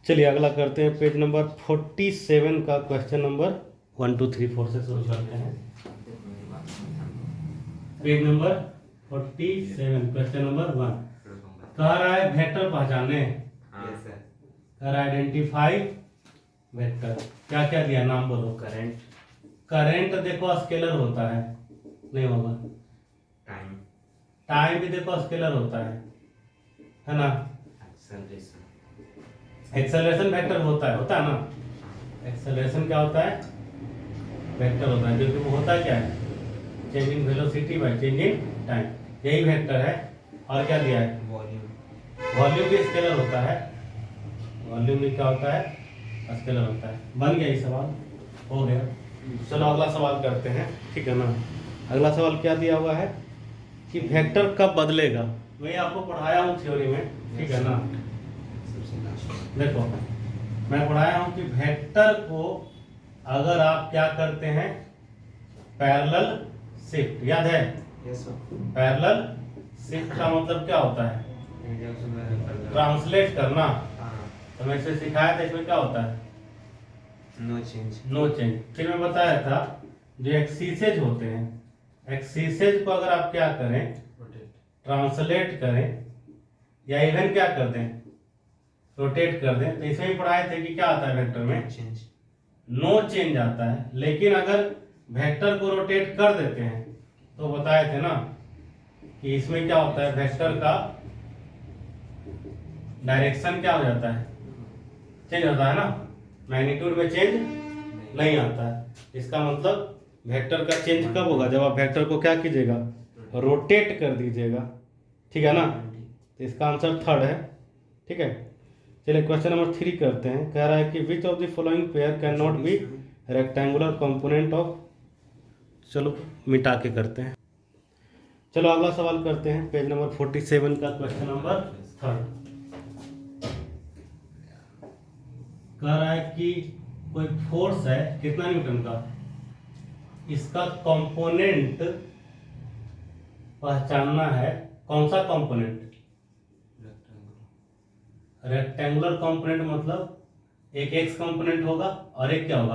चलिए अगला करते हैं पेज नंबर 47 का क्वेश्चन नंबर 1 2 3 4 से शुरू करते हैं। पेज नंबर 47 क्वेश्चन नंबर 1 कह रहा है वेक्टर पहचाने। कह रहा है आइडेंटिफाई वेक्टर। क्या क्या दिया नाम बोलो। करंट, करंट देखो स्केलर होता है, नहीं होगा। टाइम, टाइम भी देखो स्केलर होता है ना। एक्सेलरेशन, एक्सेलरेशन वेक्टर होता है ना। एक्सेलरेशन क्या होता है, वेक्टर होता है, जो कि वो होता क्या है, change in velocity by change in time, यही वेक्टर है। और क्या दिया है, वॉल्यूम, वॉल्यूम भी स्केलर होता है। वॉल्यूम भी क्या होता है, स्केलर होता है। बन गया ये सवाल, हो गया। चलो अगला सवाल करते हैं, ठीक है ना। अगला सवाल क्या दिया हुआ है कि वेक्टर कब बदलेगा। वही आपको पढ़ाया हूँ थ्योरी में, ठीक है ना। देखो मैं पढ़ाया हूँ कि वेक्टर को अगर आप क्या करते हैं, पैरेलल शिफ्ट, याद है। पैरेलल शिफ्ट का मतलब क्या होता है, ट्रांसलेट करना। तो मैं इसे सिखाया था, इसमें क्या होता है, नो चेंज, नो चेंज। फिर मैं बताया था जो एक्सिसेज होते हैं, एक्सिसेज को अगर आप क्या करें, ट्रांसलेट करें या इवन क्या कर दें, रोटेट कर दें। तो इसमें भी पढ़ाए थे कि क्या आता है वेक्टर में, चेंज, नो चेंज आता है। लेकिन अगर वेक्टर को रोटेट कर देते हैं तो बताए थे ना कि इसमें क्या होता है, वेक्टर का डायरेक्शन क्या हो जाता है, चेंज होता है ना। मैग्नीट्यूड में चेंज नहीं आता है। इसका मतलब वेक्टर का चेंज कब होगा, जब आप वेक्टर को क्या कीजिएगा, रोटेट कर दीजिएगा, ठीक है ना। तो इसका आंसर थर्ड है, ठीक है। चलिए क्वेश्चन नंबर 3 करते हैं। कह रहा है कि which of the following pair can not be rectangular component of, चलो मिटा के करते हैं। चलो अगला सवाल करते हैं, पेज नंबर 47 का क्वेश्चन नंबर 3। कह रहा है कि कोई फोर्स है कितना न्यूटन का, इसका कंपोनेंट पहचानना है। कौन सा कंपोनेंट, रेक्टेंगुलर कंपोनेंट, मतलब एक एक्स कंपोनेंट होगा और एक क्या होगा,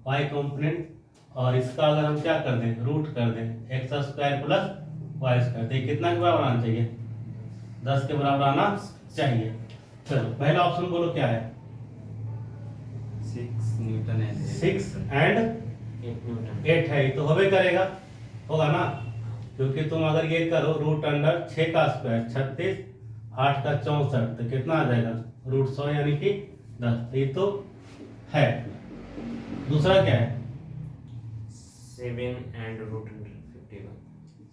वाई कंपोनेंट। और इसका अगर हम क्या कर दें, रूट कर दें, X square plus Y square. तो कितना के बराबर आना चाहिए, 10 के बराबर आना चाहिए। चलो पहला ऑप्शन बोलो क्या है, 6 न्यूटन है, 6 एंड 8 न्यूटन, 8 है, तो होबे करेगा, होगा ना। क्योंकि तुम अगर ये करो रूट अंडर 6 का स्क्वायर 36, 8 का 64, तो कितना आ जाएगा, रूट 100 यानी कि 10। ये तो है। दूसरा क्या है, 7 and root 51,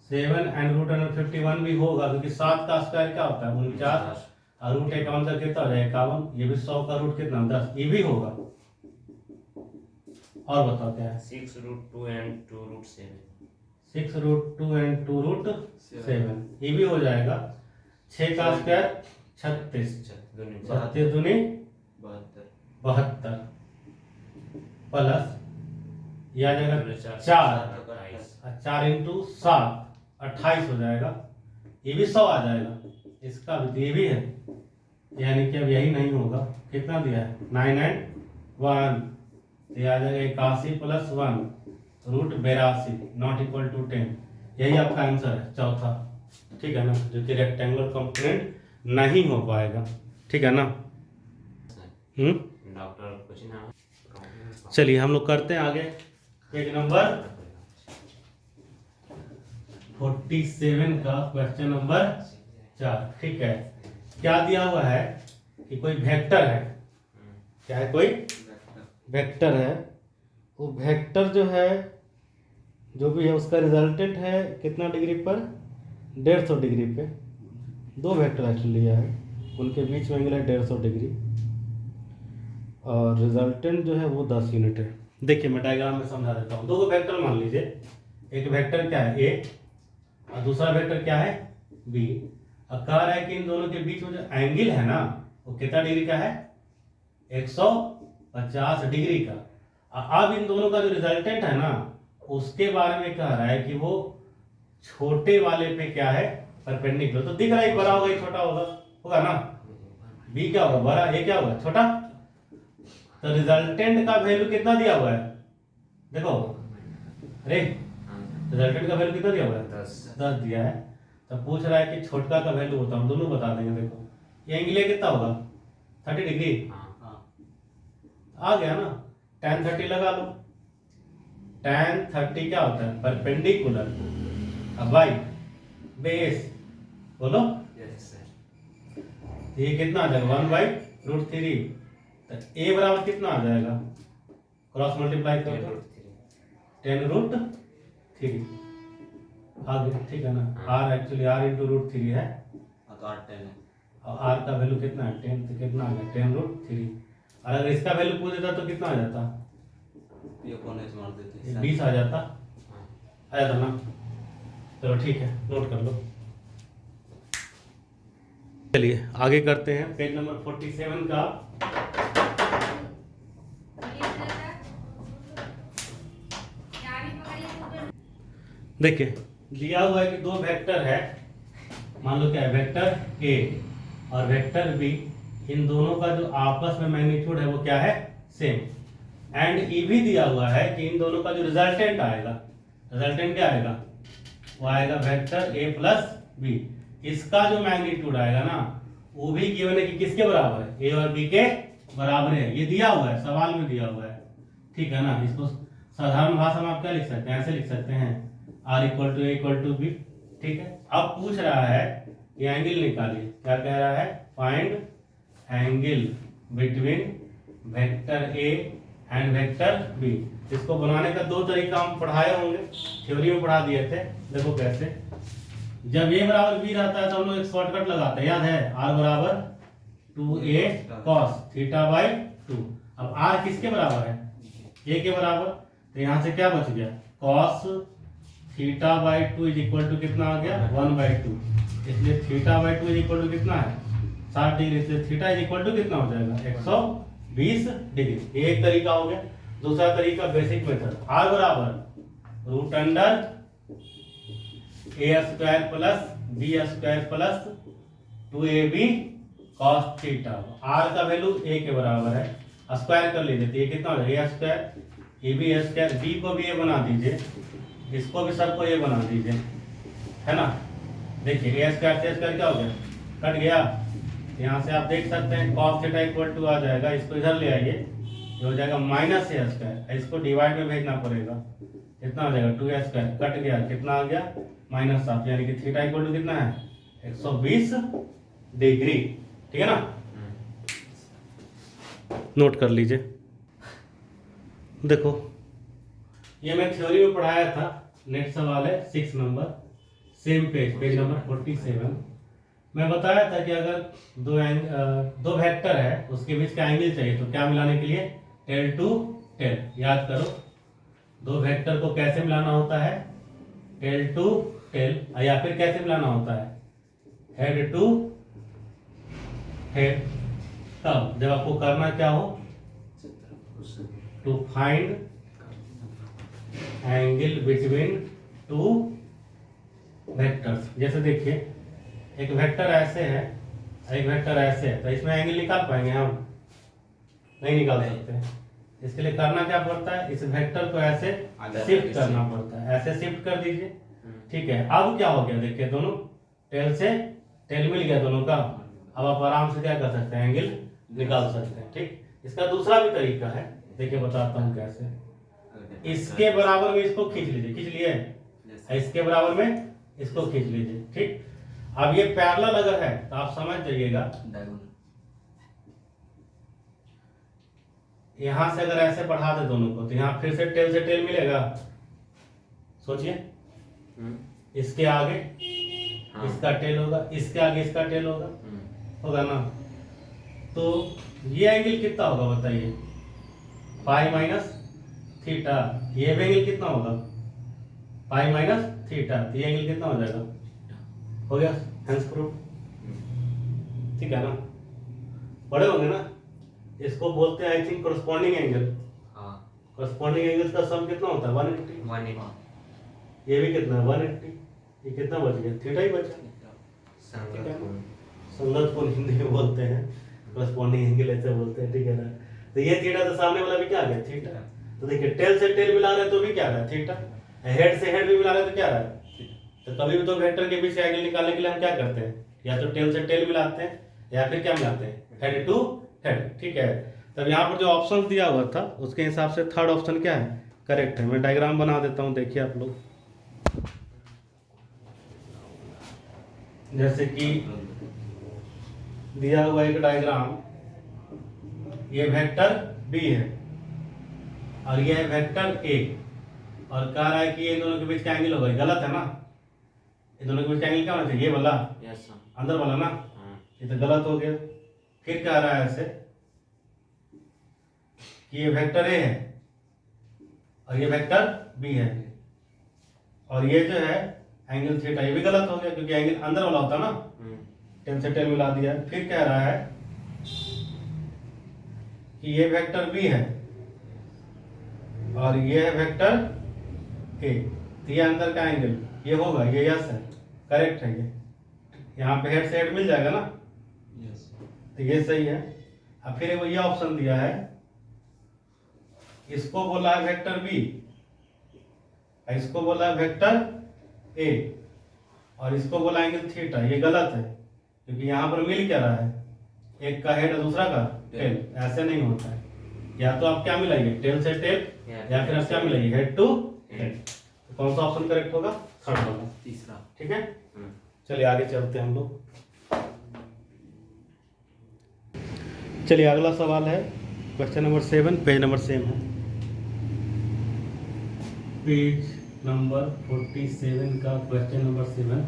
7 and root under 51 भी होगा, क्योंकि 7 का स्क्वायर क्या होता है 49, और रूट 51 का कितना हो जाएगा 51। ये भी 100 का रूट कितना 10, ये भी होगा। और बताओ क्या है, 6 root 2 and 2 root 7, 6 root 2 and 2 root 7, ये भी हो जाएगा। 6 का स्क्वायर 36, 36 दूनी 72 प्लस यह आ जाएगा 4, 4 इंटू 7 28 हो जाएगा। ये भी 100 आ जाएगा, इसका भी ये भी है, यानी कि अब यही नहीं होगा। कितना दिया है 9 एंड 1, ये आ जाएगा 81 plus 1 root 82 not equal to 10। यही आपका आंसर है चौथा, ठीक है ना, जो कि रेक्टेंगुलर कंपोनेंट नहीं हो पाएगा, ठीक है ना। डॉक्टर कुछ ना। चलिए हम लोग करते हैं आगे, पेज नंबर 47 का क्वेश्चन नंबर 4, ठीक है। क्या दिया हुआ है कि कोई वेक्टर है, क्या है, कोई वेक्टर है। वो वेक्टर जो है, जो भी है उसका रिजल्टेंट है कितना डिग्री पर, 150 डिग्री पे। दो वेक्टर एक्चुअली लिया है, उनके बीच में एंगल है 150 डिग्री, और रिजल्टेंट जो है वो 10 यूनिट है। देखिए मैं डायग्राम में समझा देता हूँ। दो वेक्टर मान लीजिए, एक वेक्टर क्या है ए और दूसरा वेक्टर क्या है बी। अब कह रहा है कि इन दोनों के बीच में जो एंगल है ना, वो कितना डिग्री का है, 150 डिग्री का। अब इन दोनों का जो रिजल्टेंट है ना, उसके बारे में कह रहा है कि वो छोटे वाले पे क्या है, परपेंडिकुलर। तो दिख रहा है, एक बड़ा होगा एक छोटा होगा, होगा ना। बी क्या होगा बड़ा, ए क्या होगा छोटा। तो रिजल्टेंट का वैल्यू कितना दिया हुआ है, देखो अरे रिजल्टेंट का वैल्यू कितना दिया हुआ है, 10 दिया है। तो पूछ रहा है कि छोटका का वैल्यू होता, हम दोनों बता देंगे। देखो ये एंगल कितना होगा 30 डिग्री, आ गया ना, tan 30 लगा लो। tan 30 क्या होता है, परपेंडिकुलर। अब भाई बेस बोलो, ये कितना आ जाएगा 1/√3। तो a बराबर कितना आ जाएगा, क्रॉस मल्टीप्लाई करो 10√3 आ गया, ठीक है ना। r एक्चुअली r इंटू √3 है, तो 8 10 है, और r का वैल्यू कितना है 10, तो कितना आ गया 10√3। और अगर इसका वैल्यू पूछ देता तो कितना आ जाता, ये कौन है मार देते ये 20 आ जाता, आ जाता ना। चलो ठीक है, नोट कर लो। चलिए आगे करते हैं पेज नंबर 47 का। देखिए दिया हुआ है कि दो वेक्टर है, मान लो क्या है वेक्टर ए और वेक्टर बी, इन दोनों का जो आपस में मैग्नीट्यूड है वो क्या है सेम। एंड ई भी दिया हुआ है कि इन दोनों का जो रिजल्टेंट आएगा, रिजल्टेंट क्या आएगा, वो आएगा वेक्टर ए प्लस बी। इसका जो मैग्नीट्यूड आएगा ना वो भी गिवन है कि किसके बराबर है, ए और बी के बराबर है। ये दिया हुआ है, सवाल में दिया हुआ है, ठीक है ना। इसको साधारण भाषा में आप क्या लिख सकते हैं, ऐसे लिख सकते हैं R equal to A equal to B, ठीक है। अब पूछ रहा है ये एंगल निकालिए, क्या कह रहा है, find angle between vector A and vector B. इसको बनाने का दो तरीका हम पढ़ाए होंगे, थ्योरी में पढ़ा दिए थे। देखो कैसे, जब ए बराबर बी रहता है तो हम लोग एक शॉर्टकट लगाते हैं, याद है, आर बराबर 2a cos θ/2। अब आर किसके बराबर है, ए के बराबर, तो यहाँ से क्या बच गया cos θ/2 इज इक्वल टू कितना आ गया 1/2। इसलिए θ/2 इज इक्वल टू कितना है 60 डिग्री, इसलिए थीटा इज इक्वल टू कितना हो जाएगा 120 डिग्री। ये एक तरीका हो गया। दूसरा तरीका बेसिक मेथड, आर बराबर √अंडर a² plus b² plus 2ab cos theta. R का वैल्यू a के बराबर है, स्क्वायर कर लीजिए तो ये कितना हो जाएगा a² A B square, B को भी ये बना दीजिए, इसको भी सबको ये बना दीजिए, है ना। देखिए a² से स्क्वायर क्या हो गया, कट गया। यहाँ से आप देख सकते हैं cos थीटा इक्वल टू आ जाएगा, इसको इधर ले आइए, ये हो जाएगा -a², इसको डिवाइड में भेजना पड़ेगा, कितना हो जाएगा 2a², कट गया, कितना आ गया -7, यानी कि थीटा इक्वल टू कितना है 120 डिग्री, ठीक है ना। नोट कर लीजिए। देखो ये मैं थ्योरी में पढ़ाया था, नेक्स्ट सवाल है 6 number, same page, page number 47। मैं बताया था कि अगर दो वेक्टर है उसके बीच का एंगल चाहिए तो क्या मिलाने के लिए, टेल टू टेल। याद करो दो वेक्टर को कैसे मिलाना होता है, टेल टू टेल, या फिर कैसे मिलाना होता है, हेड टू हेड। तब जब आपको करना क्या हो, to find angle between two vectors. जैसे देखिए एक वेक्टर ऐसे है, एक वेक्टर ऐसे है, तो इसमें एंगल निकाल पाएंगे हम, नहीं निकाल सकते। इसके लिए करना क्या पड़ता है, इस वेक्टर को ऐसे शिफ्ट करना पड़ता है, ऐसे शिफ्ट कर दीजिए, ठीक है। अब क्या हो गया, देखिए दोनों टेल से टेल मिल गया दोनों का। अब आप आराम से क्या कर सकते हैं, एंगल निकाल सकते हैं, ठीक। इसका दूसरा भी तरीका है, देखिए बताता हूँ कैसे। इसके बराबर में इसको खींच लीजिए, खींच लिए, इसके बराबर में इसको खींच लीजिए, ठीक। अब ये पैरेलल अगर है तो आप समझ जाइएगा, यहां से अगर ऐसे बढ़ा दे दोनों को तो यहाँ फिर से टेल मिलेगा, सोचिए। इसके आगे इसका टेल होगा, इसके आगे इसका टेल होगा, होगा ना। तो ये एंगल कितना होगा बताइए, पाई माइनस थीटा। ये एंगल कितना होगा, पाई माइनस थीटा। तो ये एंगल कितना हो जाएगा, हो गया हेंस प्रूफ, ठीक है ना। बड़े होंगे ना, इसको बोलते हैं I think corresponding angle. Corresponding angle का सम कितना होता है 180। ये भी कितना है 180, ये कितना बच गया, थीटा ही बचा। संगत कोण हिंदी में बोलते हैं, करस्पॉन्डिंग एंगल ऐसे बोलते हैं, ठीक है ना। तो ये थीटा, तो सामने वाला भी क्या आ गया थीटा। तो देखिए टेल से टेल मिला रहे हैं तो भी क्या रहा है थीटा, हेड से हेड भी मिला रहे हैं तो क्या रहा है। तो कभी भी तो वेक्टर के बीच एंगल निकालने के लिए हम क्या करते हैं, या तो टेल से टेल मिलाते हैं या फिर क्या मिलाते हैं, हेड टू हेड, ठीक है। तब यहाँ पर जो ऑप्शन दिया हुआ था उसके हिसाब से थर्ड ऑप्शन क्या है, करेक्ट है। मैं डायग्राम बना देता हूँ, देखिए आप लोग। जैसे कि दिया हुआ एक डायग्राम, ये वेक्टर बी है और ये है वेक्टर ए, और कह रहा है कि ये दोनों के बीच का एंगल होगा, गलत है ना। ये दोनों के बीच का एंगल क्या होना चाहिए, ये वाला, यस सर। अंदर वाला ना, ये तो गलत हो गया। फिर कह रहा है ऐसे कि ये वेक्टर ए है और ये वेक्टर बी है, और ये जो है एंगल थीटा, ये भी गलत हो गया क्योंकि एंगल अंदर वाला होता ना, टेन से टेन मिला दिया। फिर कह रहा है कि ये वेक्टर बी है और ये है वेक्टर ए, तो ये अंदर का एंगल ये होगा, ये यस है, करेक्ट है। ये यहाँ पे हेड से हेड मिल जाएगा ना, यस। तो ये सही है। अब फिर वो ये ऑप्शन दिया है, इसको बोला है वेक्टर बी, इसको बोला है वेक्टर ए, और इसको बोला एंगल थीटा, ये गलत है क्योंकि यहाँ पर मिल क्या रहा है, एक का हेड और दूसरा का टेल, ऐसे नहीं होता है। या तो आप क्या मिलाइए, टेल से टेल, या फिर आप क्या मिलाइए, हेड टू हेड। तो कौन सा ऑप्शन करेक्ट होगा, थर्ड वाला, तीसरा। ठीक है। चलिए आगे चलते हैं हम लोग। चलिए अगला सवाल है question number 7, page number same है, पेज नंबर 47 का क्वेश्चन नंबर 7।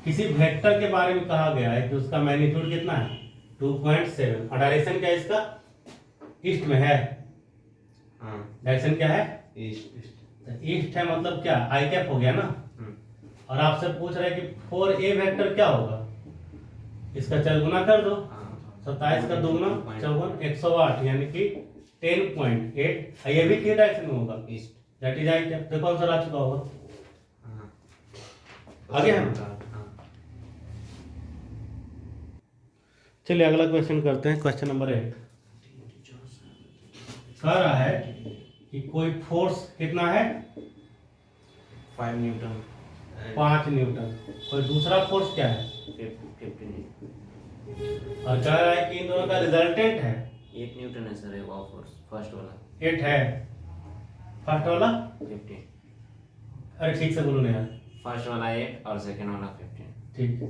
किसी वेक्टर के बारे में कहा गया है कि उसका मैग्नीट्यूड कितना है, 2.7, और डायरेक्शन क्या है इसका, ईस्ट में है। डायरेक्शन क्या है, ईस्ट। ईस्ट है, मतलब क्या आई कैप हो गया ना। और आपसे पूछ रहे हैं कि 4a वेक्टर क्या होगा, इसका चल गुना कर दो, 27 का दूना 54, 108 यानी कि 10.8, ये भी किस डायरेक्शन में होगा, east. That is I cap. तो कौन सा आ चुका होगा, आगे है ना। चलिए अगला क्वेश्चन करते हैं, क्वेश्चन नंबर 8। कह रहा है कि कोई फोर्स कितना है, 5 न्यूटन। 5 न्यूटन, कोई दूसरा फोर्स क्या है, 15। और कह रहा है कि इन दोनों का रिजल्टेंट है 8 न्यूटन है सर, वो फोर्स फर्स्ट वाला 8 है, फर्स्ट वाला 15। अरे ठीक से बोलो ना यार, फर्स्ट वाला 8 और सेकंड वाला 15। ठीक है।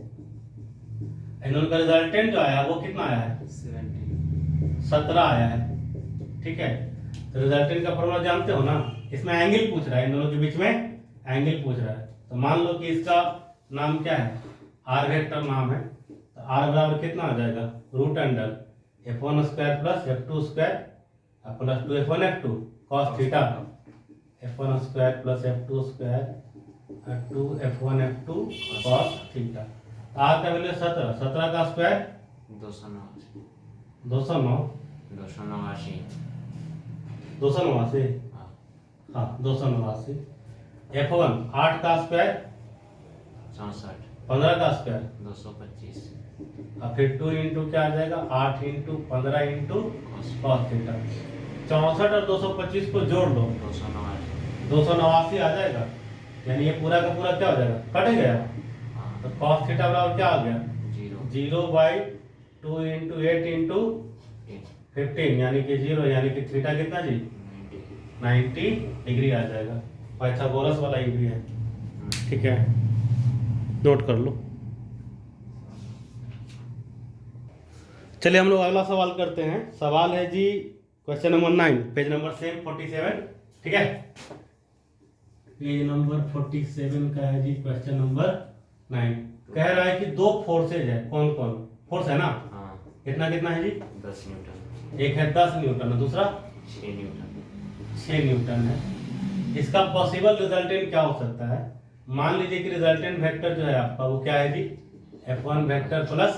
इन दोनों का रिजल्टेंट जो आया वो कितना आया है, 17 आया है, ठीक है। तो रिजल्टेंट का फॉर्मूला जानते हो ना, इसमें एंगल पूछ रहा है, इन दोनों के बीच में एंगल पूछ रहा है। तो मान लो कि इसका नाम क्या है, आर वेक्टर नाम है, तो आर बराबर कितना आ जाएगा, root under f1 square plus f2 square plus 2 f1 f2 cos theta, f1 square plus f2 square 2 f1 f2 cos theta. तो आर का वैल्यू 17, 17 का स्क्वायर 289। 209, 289। 289, हाँ। हाँ 289। f1 8 का स्क्वायर 64। 15 का स्क्वायर, 225। और फिर 2 इंटू क्या आ जाएगा, 8 इंटू 15 इंटू cos थीटा। 64 और 225 को जोड़ लो, 289। 289 आ जाएगा, यानी ये पूरा का पूरा क्या हो जाएगा, कट गया। तो cos थीटा बराबर क्या आ गया, 0/2 इंटू 8 इंटू 15 यानी कि 0, यानी कि थीटा कितना जी, 90 डिग्री आ जाएगा। पाइथागोरस वाला ये भी है, ठीक है, नोट कर लो। चलिए हम लोग अगला सवाल करते हैं। सवाल है जी question number 9, page number same 47, ठीक है। पेज नंबर 47 का है जी क्वेश्चन नंबर 9। कह रहा है कि दो फोर्सेज है, कौन कौन फोर्स है ना, कितना कितना है जी, 10 न्यूटन। एक है 10 न्यूटन और दूसरा 6 न्यूटन। 6 न्यूटन है। इसका पॉसिबल रिजल्टेंट क्या हो सकता है, मान लीजिए कि रिजल्टेंट वेक्टर जो है आपका वो क्या है जी, f1 vector plus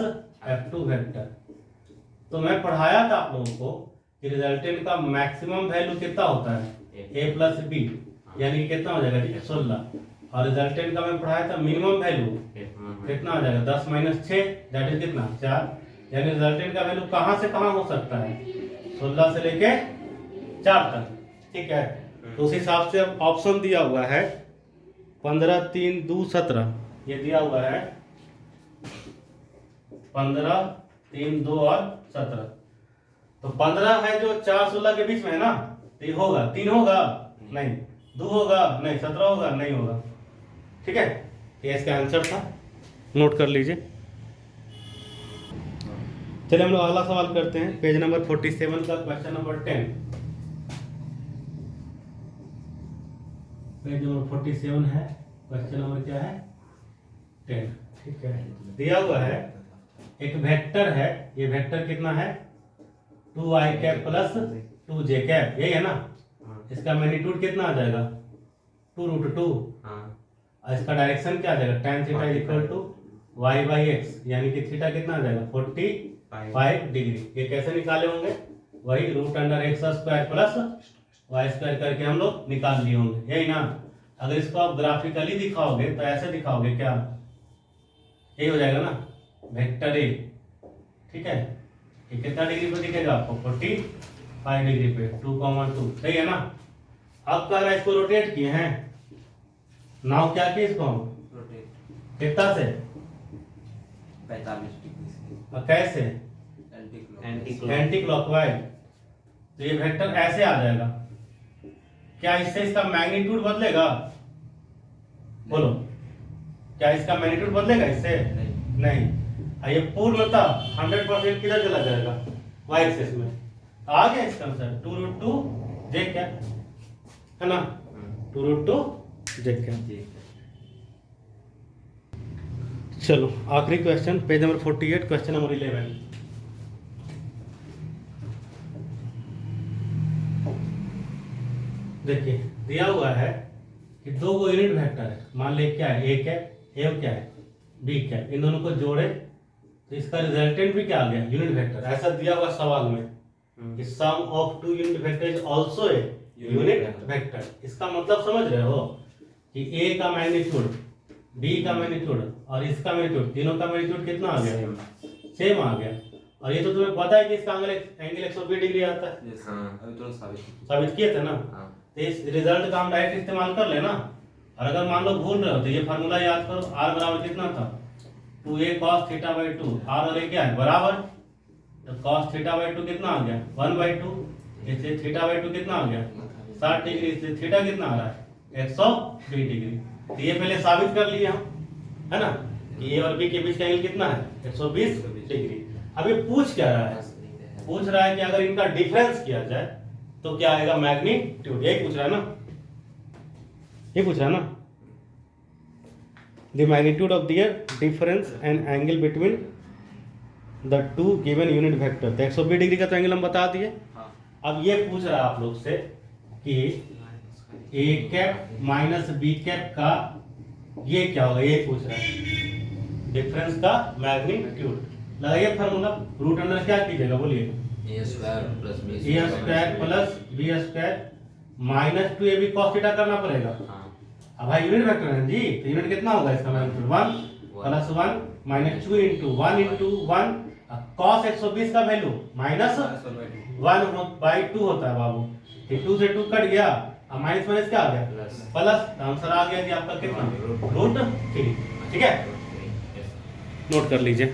f2 vector. तो मैं पढ़ाया था आप लोगों को कि रिजल्टेंट का मैक्सिमम वैल्यू कितना होता है, a प्लस बी, यानी कि कितना हो जाएगा जी 16। और रिजल्टेंट का मैं पढ़ाया था मिनिमम वैल्यू कितना हो जाएगा, 10 - 6 दैट इज कितना 4, यानी रिजल्टेंट का वैल्यू कहाँ से कहाँ हो सकता है, 16 से लेके 4 तक, ठीक है। तो उस हिसाब से अब ऑप्शन दिया हुआ है 15, 3, 2, 17, ये दिया हुआ है 15, 3, 2 और 17। तो 15 है जो 4, 16 के बीच में है ना, तो ये होगा 3 होगा नहीं, 2 होगा नहीं, 17 होगा नहीं होगा, ठीक है। ये इसका आंसर था, नोट कर लीजिए। चलिए हम लोग अगला सवाल करते हैं, पेज नंबर 47 का क्वेश्चन नंबर 10। पेज नंबर 47 है, क्वेश्चन नंबर क्या है 10, ठीक है। दिया हुआ है एक वेक्टर है, ये वेक्टर कितना है 2i cap plus 2j cap, यही है ना। इसका मैग्नीट्यूड कितना आ जाएगा 2√2, और इसका डायरेक्शन क्या आ जाएगा tan theta equal to y/x, यानी कि थीटा कितना आ जाएगा 45 डिग्री। ये कैसे निकाले होंगे, वही √x² प्लस y² करके हम लोग निकाल लिए होंगे, यही ना। अगर इसको आप ग्राफिकली दिखाओगे तो ऐसे दिखाओगे क्या, यही हो जाएगा ना वेक्टर ए, ठीक है। ये कितना डिग्री पे दिखेगा आपको 45 डिग्री पे, 2,2, सही है ना। अब कह रहा है इसको रोटेट किए हैं, नाउ क्या किए इसको हम रोटेट कितना से 45 डिग्री से, और कैसे एंटी क्लॉकवाइज। तो ये वेक्टर ऐसे आ जाएगा, क्या इससे इसका मैग्नीट्यूड बदलेगा, बोलो क्या इसका मैग्नीट्यूड बदलेगा इससे, नहीं। और ये पूर्णतः 100% किधर चला जाएगा y एक्सिस में, तो आ गया इसका आंसर 2√2j कैप, है ना, 2√2j कैप। चलो आखिरी question, page number 48, question number 11। देखिए दिया हुआ है कि दो को यूनिट वेक्टर है, मान ले क्या है, ए कैप ए क्या है बी कैप, इन दोनों को जोड़े तो इसका रिजल्टेंट भी क्या आ गया यूनिट वेक्टर। ऐसा दिया हुआ सवाल में कि sum of two unit vector is also a unit vector. इसका मतलब समझ रहे हो कि ए का मैग्नीट्यूड, बी का मैग्नीट्यूड और इसका मैग्नीट्यूड, तीनों का मैग्नीट्यूड कितना आ गया, सेम आ गया। और ये तो तुम्हें पता है कि इसका एंगल 120 डिग्री आता है, अभी तो साबित किए थे ना। तो इस रिजल्ट का हम डायरेक्ट इस्तेमाल कर लेना। और अगर मान लो भूल रहे हो तो ये फार्मूला याद करो, r बराबर कितना था 2a cos θ/2, r और a क्या है बराबर, तो cos θ/2 कितना आ गया 1/2, इसलिए θ/2 कितना आ गया 60 डिग्री, इसलिए थीटा कितना आ रहा है 120 डिग्री। तो ये पहले साबित कर लिया हम, है ना, कि ए और बी के बीच का एंगल कितना है 120 डिग्री। अब ये पूछ क्या रहा है, पूछ रहा है कि अगर इनका डिफरेंस किया जाए तो क्या आएगा मैग्नीट्यूड, यही पूछ रहा है ना, ये पूछ रहा है ना। The magnitude of their difference and angle between the two given unit vector, तो 120 डिग्री का तो एंगल हम बता दिए। अब ये पूछ रहा है आप लोग से कि A cap minus B cap का ये क्या होगा, ये पूछ रहा है डिफरेंस का मैग्नीट्यूड। लगाइए फार्मूला, रूट अंडर क्या कीजिएगा बोलिए, A square plus B square minus 2ab cos theta करना पड़ेगा। अब भाई यूनिट वेक्टर है जी, तो यूनिट कितना होगा इसका magnitude 1 plus 1 minus 2 into 1 into 1, cos 120 का वैल्यू माइनस 1/2 होता है बाबू, 2 से 2 कट गया, अब माइनस माइनस क्या आ गया प्लस, आंसर आ गया जी आपका कितना √3, ठीक है, नोट कर लीजिए।